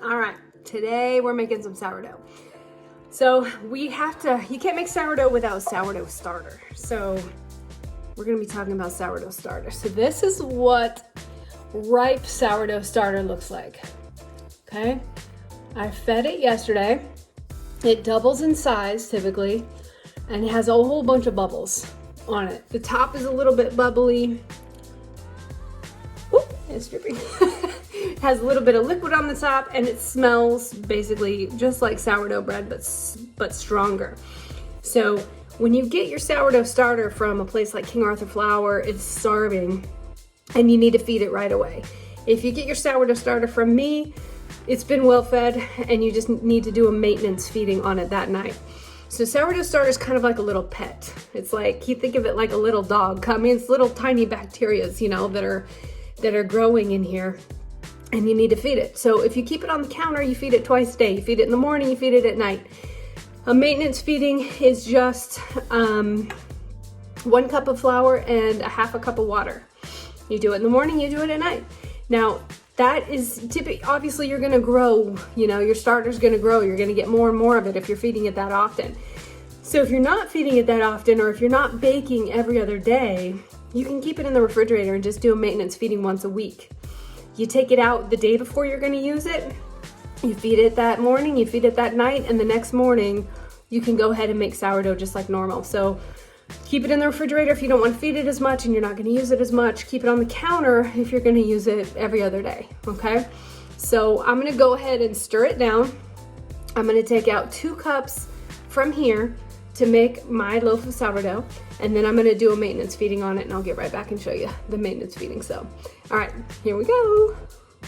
All right, today we're making some sourdough. So you can't make sourdough without sourdough starter. So we're gonna be talking about sourdough starter. So this is what ripe sourdough starter looks like, okay? I fed it yesterday. It doubles in size typically, and it has a whole bunch of bubbles on it. The top is a little bit bubbly. Oop, it's dripping. It has a little bit of liquid on the top, and it smells basically just like sourdough bread, but stronger. So when you get your sourdough starter from a place like King Arthur Flour, it's starving, and you need to feed it right away. If you get your sourdough starter from me, it's been well fed, and you just need to do a maintenance feeding on it that night. So sourdough starter is kind of like a little pet. It's like, you think of it like a little dog. I mean, it's little tiny bacterias, you know, that are growing in here, and you need to feed it. So if you keep it on the counter, you feed it twice a day. You feed it in the morning, you feed it at night. A maintenance feeding is just 1 cup of flour and a half a cup of water. You do it in the morning, you do it at night. Now, that is typically, obviously you're gonna grow, you know, your starter's gonna grow. You're gonna get more and more of it if you're feeding it that often. So if you're not feeding it that often, or if you're not baking every other day, you can keep it in the refrigerator and just do a maintenance feeding once a week. You take it out the day before you're gonna use it, you feed it that morning, you feed it that night, and the next morning you can go ahead and make sourdough just like normal. So keep it in the refrigerator if you don't want to feed it as much and you're not going to use it as much. Keep it on the counter if you're going to use it every other day, okay? So I'm going to go ahead and stir it down. I'm going to take out 2 cups from here to make my loaf of sourdough, and then I'm going to do a maintenance feeding on it, and I'll get right back and show you the maintenance feeding. So, all right, here we go.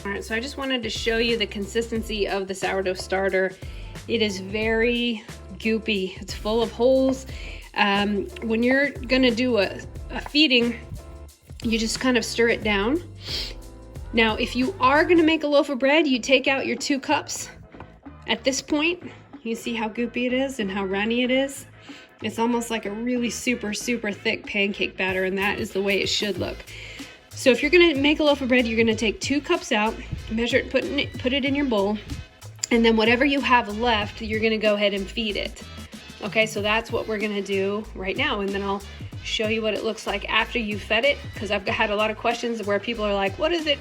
All right, so I just wanted to show you the consistency of the sourdough starter. It is very goopy. It's full of holes. When you're gonna do a feeding, you just kind of stir it down. Now, if you are gonna make a loaf of bread, you take out your 2 cups. At this point, you see how goopy it is and how runny it is? It's almost like a really super, super thick pancake batter, and that is the way it should look. So if you're gonna make a loaf of bread, you're gonna take 2 cups out, measure it, put it in your bowl, and then whatever you have left, you're gonna go ahead and feed it. Okay, so that's what we're gonna do right now, and then I'll show you what it looks like after you've fed it, because I've had a lot of questions where people are like, what does it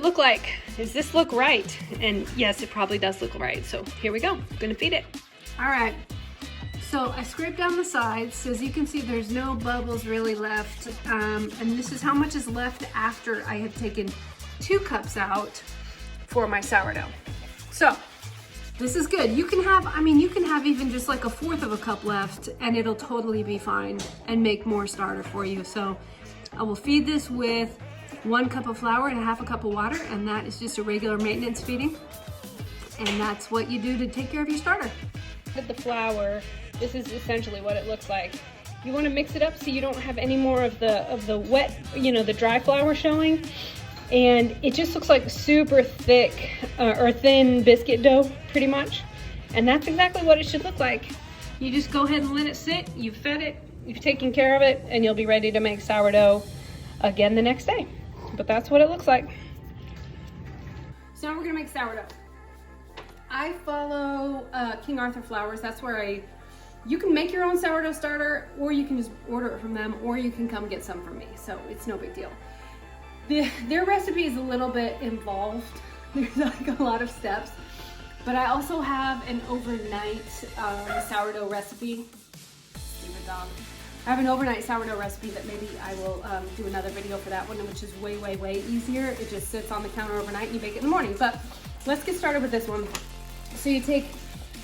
look like? Does this look right? And yes, it probably does look right. So here we go, I'm gonna feed it. All right, so I scraped down the sides. So as you can see, there's no bubbles really left. And this is how much is left after I have taken 2 cups out for my sourdough. So this is good. You can have even just like 1/4 of a cup left, and it'll totally be fine and make more starter for you. So I will feed this with 1 cup of flour and a half a cup of water, and that is just a regular maintenance feeding. And that's what you do to take care of your starter. With the flour, this is essentially what it looks like. You want to mix it up so you don't have any more of the wet, you know, the dry flour showing. And it just looks like super thick or thin biscuit dough, pretty much. And that's exactly what it should look like. You just go ahead and let it sit. You've fed it, you've taken care of it, and you'll be ready to make sourdough again the next day. But that's what it looks like. So now we're gonna make sourdough. I follow King Arthur Flours. That's where you can make your own sourdough starter, or you can just order it from them, or you can come get some from me. So it's no big deal. Their recipe is a little bit involved. There's like a lot of steps, but I also have an overnight sourdough recipe. Stupid dog. I have an overnight sourdough recipe that maybe I will do another video for that one, which is way, way, way easier. It just sits on the counter overnight and you bake it in the morning. But let's get started with this one. So you take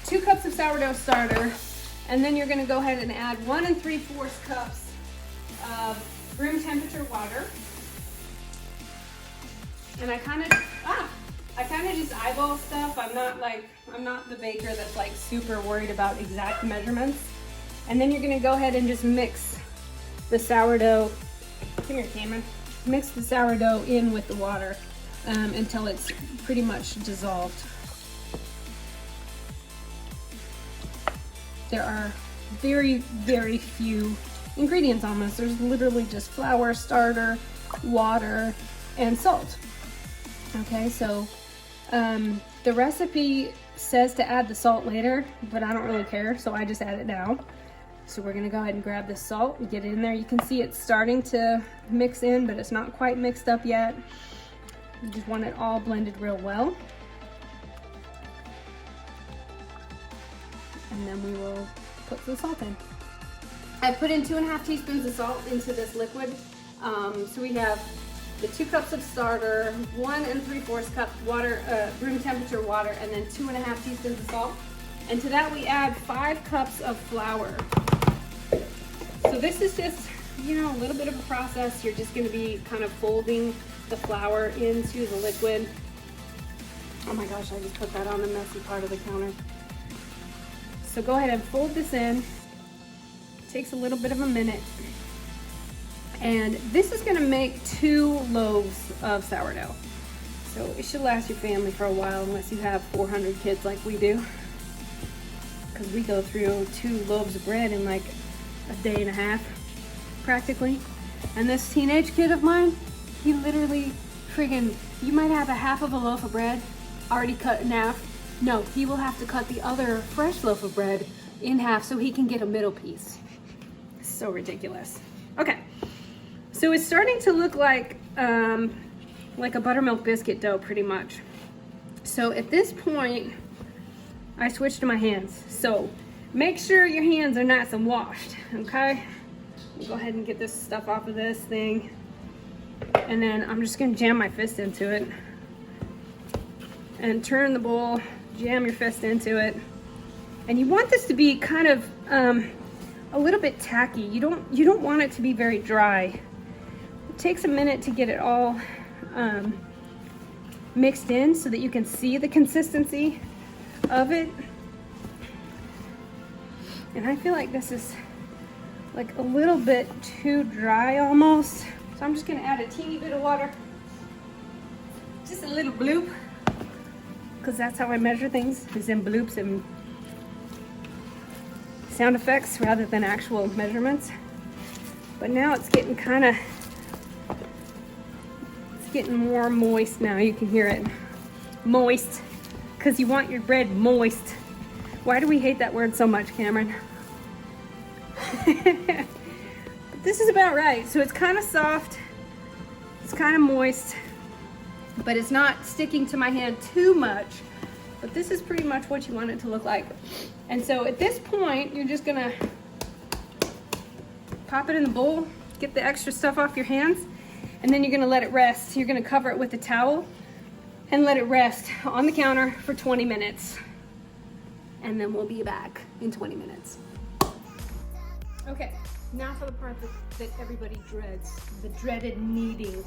2 cups of sourdough starter, and then you're gonna go ahead and add 1 3/4 cups of room temperature water. And I kind of just eyeball stuff. I'm not the baker that's like super worried about exact measurements. And then you're gonna go ahead and just mix the sourdough. Come here, Cameron. Mix the sourdough in with the water until it's pretty much dissolved. There are very, very few ingredients on this. There's literally just flour, starter, water, and salt. Okay, so The recipe says to add the salt later, but I don't really care, so I just add it now. So we're gonna go ahead and grab this salt and get it in there. You can see it's starting to mix in, but it's not quite mixed up yet. You just want it all blended real well. And then we will put the salt in. I put in 2½ teaspoons of salt into this liquid. So we have the 2 cups of starter, 1 3/4 cup water, room temperature water, and then 2½ teaspoons of salt. And to that we add 5 cups of flour. So this is just, you know, a little bit of a process. You're just going to be kind of folding the flour into the liquid. Oh my gosh, I just put that on the messy part of the counter. So go ahead and fold this in. It takes a little bit of a minute. And this is going to make 2 loaves of sourdough. So it should last your family for a while unless you have 400 kids like we do. Because we go through 2 loaves of bread in like a day and a half, practically. And this teenage kid of mine, he literally friggin', you might have a half of a loaf of bread already cut in half. No, he will have to cut the other fresh loaf of bread in half so he can get a middle piece. So ridiculous. Okay, so it's starting to look like a buttermilk biscuit dough pretty much. So at this point, I switched to my hands. So make sure your hands are nice and washed, okay? We'll go ahead and get this stuff off of this thing. And then I'm just gonna jam my fist into it. And turn the bowl, jam your fist into it. And you want this to be kind of a little bit tacky. You don't want it to be very dry. It takes a minute to get it all mixed in so that you can see the consistency of it. And I feel like this is like a little bit too dry almost. So I'm just gonna add a teeny bit of water. Just a little bloop. Because that's how I measure things, is in bloops and sound effects rather than actual measurements. But now it's getting it's getting more moist now. You can hear it. Moist. Because you want your bread moist. Why do we hate that word so much, Cameron? But this is about right. So it's kind of soft. It's kind of moist. But it's not sticking to my hand too much. But this is pretty much what you want it to look like. And so at this point, you're just gonna pop it in the bowl, get the extra stuff off your hands, and then you're gonna let it rest. You're gonna cover it with a towel and let it rest on the counter for 20 minutes. And then we'll be back in 20 minutes. Okay, now for the part that everybody dreads, the dreaded kneading.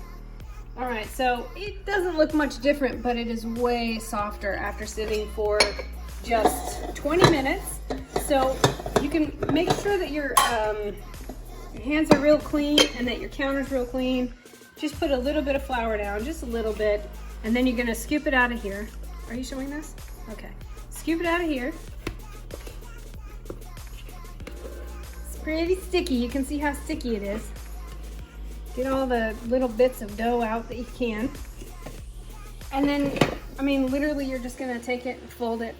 All right, so it doesn't look much different, but it is way softer after sitting for just 20 minutes. So you can make sure that your hands are real clean and that your counter's real clean. Just put a little bit of flour down, just a little bit, and then you're gonna scoop it out of here. Are you showing this? Okay, scoop it out of here. It's pretty sticky. You can see how sticky it is. Get all the little bits of dough out that you can. And then, I mean, literally you're just gonna take it, fold it,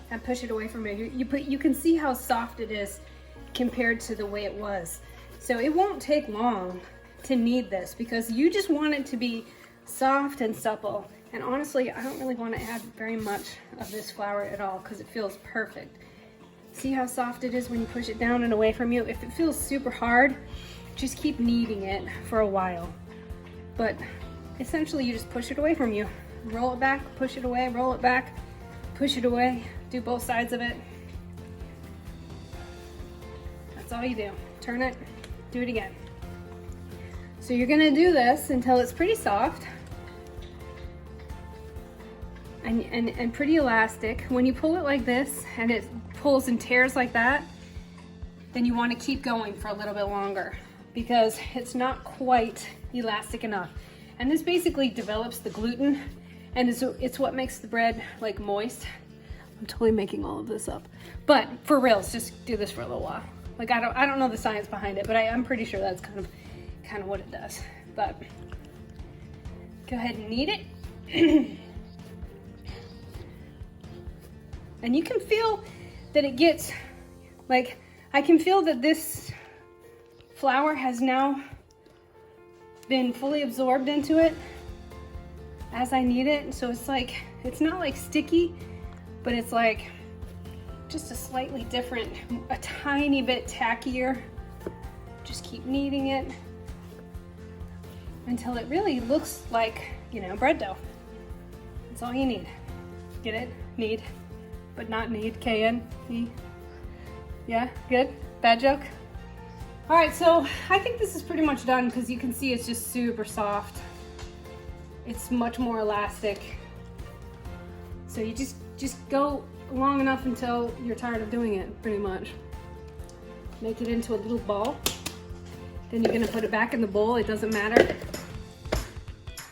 and push it away from you. You can see how soft it is compared to the way it was. So it won't take long to knead this because you just want it to be soft and supple. And honestly, I don't really want to add very much of this flour at all because it feels perfect. See how soft it is when you push it down and away from you? If it feels super hard, just keep kneading it for a while. But essentially you just push it away from you. Roll it back, push it away, roll it back, push it away. Do both sides of it. That's all you do. Turn it, do it again. So you're gonna do this until it's pretty soft and pretty elastic. When you pull it like this and it pulls and tears like that, then you want to keep going for a little bit longer because it's not quite elastic enough. And this basically develops the gluten, and it's what makes the bread like moist. I'm totally making all of this up, but for reals, just do this for a little while. Like I don't know the science behind it, but I'm pretty sure that's kind of what it does. But go ahead and knead it. And you can feel that it gets, like, I can feel that this flour has now been fully absorbed into it as I knead it. So it's like, it's not like sticky, but it's like just a slightly different, a tiny bit tackier. Just keep kneading it until it really looks like, you know, bread dough. That's all you need. Get it? Knead, but not need, K-N-E. Yeah, good? Bad joke? All right, so I think this is pretty much done because you can see it's just super soft. It's much more elastic. So you just go long enough until you're tired of doing it, pretty much. Make it into a little ball. Then you're gonna put it back in the bowl, it doesn't matter.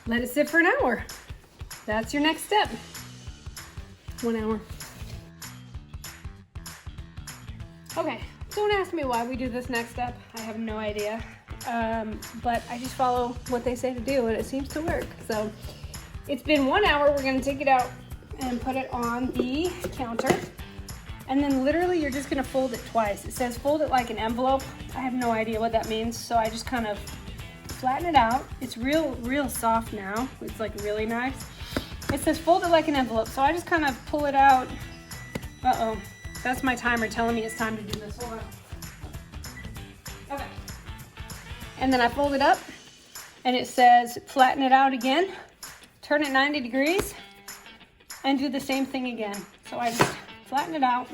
Let it sit for an hour. That's your next step. 1 hour. Okay, don't ask me why we do this next step. I have no idea. But I just follow what they say to do and it seems to work. So it's been 1 hour. We're gonna take it out and put it on the counter. And then literally you're just gonna fold it twice. It says fold it like an envelope. I have no idea what that means. So I just kind of flatten it out. It's real soft now. It's like really nice. It says fold it like an envelope. So I just kind of pull it out. Uh-oh, that's my timer telling me it's time to do this. Hold on. Okay. And then I fold it up and it says flatten it out again, turn it 90 degrees and do the same thing again. So I just flatten it out,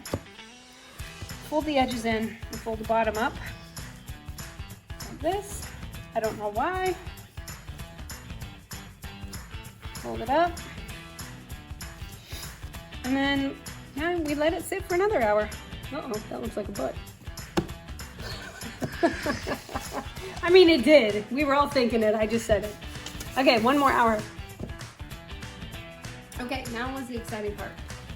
fold the edges in and fold the bottom up like this. I don't know why. Fold it up. And then now we let it sit for another hour. Uh-oh, that looks like a butt. I mean, it did. We were all thinking it. I just said it. Okay, 1 more hour. Okay, now was the exciting part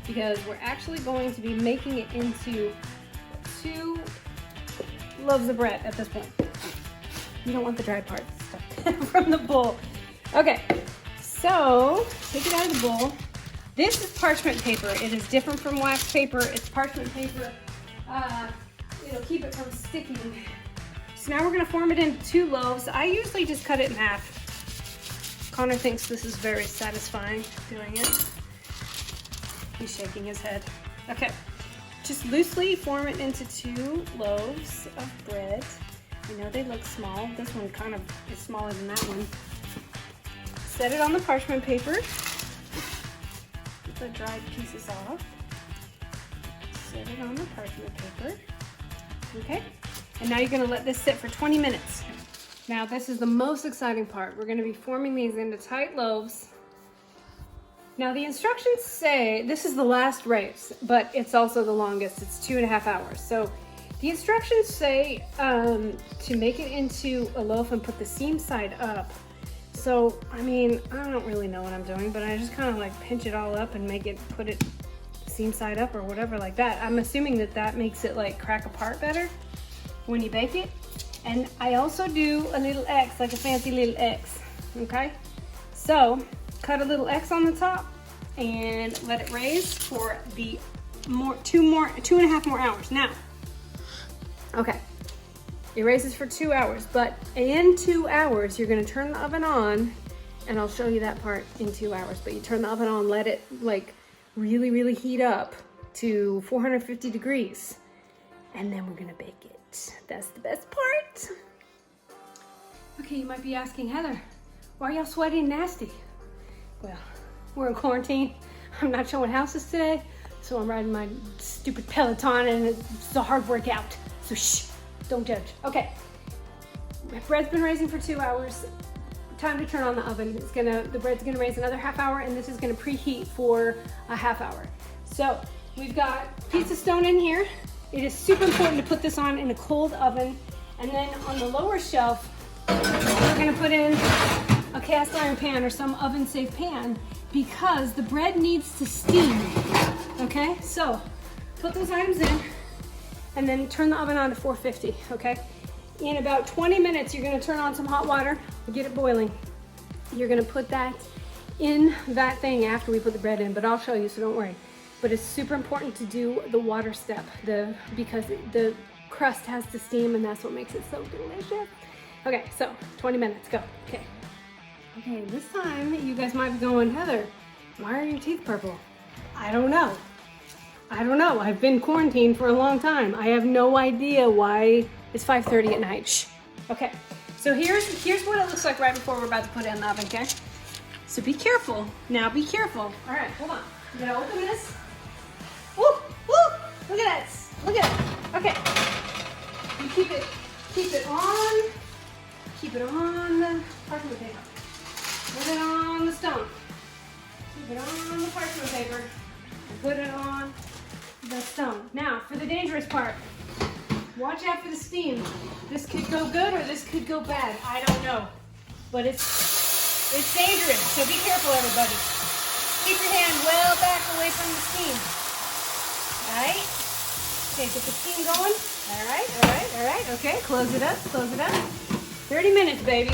because we're actually going to be making it into 2 loaves of bread at this point. You don't want the dry part stuck from the bowl. Okay, so take it out of the bowl. This is parchment paper. It is different from wax paper. It's parchment paper. It'll keep it from sticking. So now we're gonna form it into 2 loaves. I usually just cut it in half. Connor thinks this is very satisfying doing it. He's shaking his head. Okay, just loosely form it into 2 loaves of bread. I know they look small. This one kind of is smaller than that one. Set it on the parchment paper. Get the dried pieces off. Set it on the parchment paper. Okay, and now you're gonna let this sit for 20 minutes. Now this is the most exciting part. We're gonna be forming these into tight loaves. Now the instructions say, this is the last race, but it's also the longest. It's 2.5 hours. So the instructions say to make it into a loaf and put the seam side up. So, I mean, I don't really know what I'm doing, but I just kind of like pinch it all up and make it, put it seam side up or whatever like that. I'm assuming that that makes it like crack apart better when you bake it. And I also do a little X, like a fancy little X, okay? So, cut a little X on the top and let it raise for the 2.5 more hours. Now, okay, it raises for 2 hours, but in 2 hours, you're gonna turn the oven on, and I'll show you that part in 2 hours, but you turn the oven on, let it like really heat up to 450 degrees, and then we're gonna bake it. That's the best part. Okay, you might be asking, Heather, why are y'all sweaty and nasty? Well, we're in quarantine. I'm not showing houses today, so I'm riding my stupid Peloton and it's a hard workout. So shh, don't judge. Okay, my bread's been raising for 2 hours. Time to turn on the oven. The bread's gonna raise another half hour and this is gonna preheat for a half hour. So we've got pizza stone in here. It is super important to put this on in a cold oven. And then on the lower shelf, we're gonna put in a cast iron pan or some oven safe pan because the bread needs to steam, okay? So put those items in and then turn the oven on to 450, okay? In about 20 minutes, you're gonna turn on some hot water, get it boiling. You're gonna put that in that thing after we put the bread in, but I'll show you, so don't worry. but it's super important to do the water step because the crust has to steam, and that's what makes it so delicious. Okay, so 20 minutes, go. Okay, this time you guys might be going, Heather, why are your teeth purple? I don't know. I've been quarantined for a long time. I have no idea why it's 5:30 at night. Shh. Okay, so here's what it looks like right before we're about to put it in the oven, okay? So be careful. Now be careful. All right, hold on. I'm gonna open this. Woo, woo, look at that. Look at it. Okay. You keep it on the parchment paper. Put it on the stone. Keep it on the parchment paper. And put it on the stone. Now, for the dangerous part, watch out for the steam. This could go good or this could go bad. I don't know. But it's dangerous, so be careful, everybody. Keep your hand well back away from the steam. All right? Okay, get the steam going. All right. Okay, close it up. 30 minutes, baby.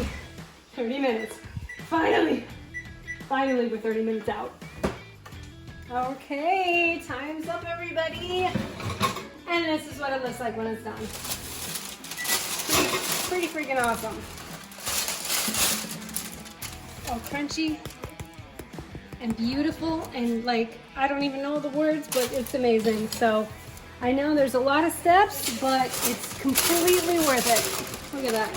30 minutes. Finally, we're 30 minutes out. Okay, time's up, everybody. And this is what it looks like when it's done. Pretty freaking awesome. Oh, crunchy and beautiful, and like, I don't even know the words, but it's amazing. So I know there's a lot of steps, but it's completely worth it. Look at that.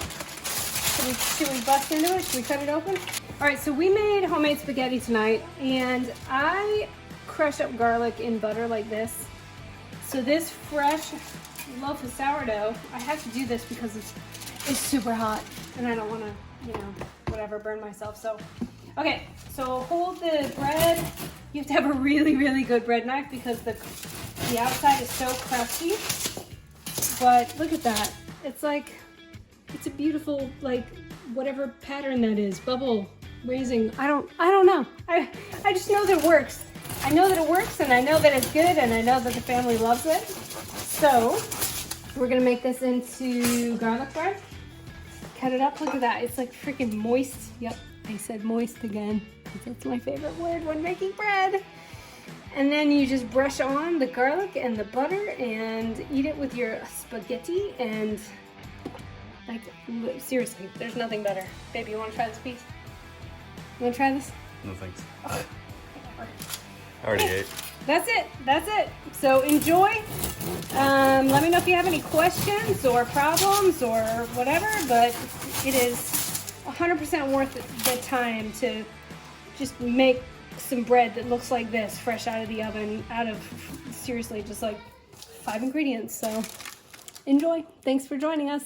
Should we bust into it? Should we cut it open? All right, so we made homemade spaghetti tonight, and I crush up garlic in butter like this. So this fresh loaf of sourdough, I have to do this because it's super hot, and I don't want to, whatever, burn myself. So, okay, so hold the bread. You have to have a really, really good bread knife because the outside is so crusty. But look at that. It's a beautiful, like, whatever pattern that is, bubble raising. I don't know. I just know that it works. I know that it works, and I know that it's good, and I know that the family loves it. So we're gonna make this into garlic bread. Cut it up. Look at that. It's like freaking moist. Yep, I said moist again. That's my favorite word when making bread. And then you just brush on the garlic and the butter and eat it with your spaghetti. And like, seriously, there's nothing better. Baby, you want to try this piece? You want to try this? No thanks. Oh, I already ate. That's it. So enjoy. Let me know if you have any questions or problems or whatever, but it is 100% worth the time to just make some bread that looks like this, fresh out of the oven, out of, seriously, just like 5 ingredients. So enjoy. Thanks for joining us.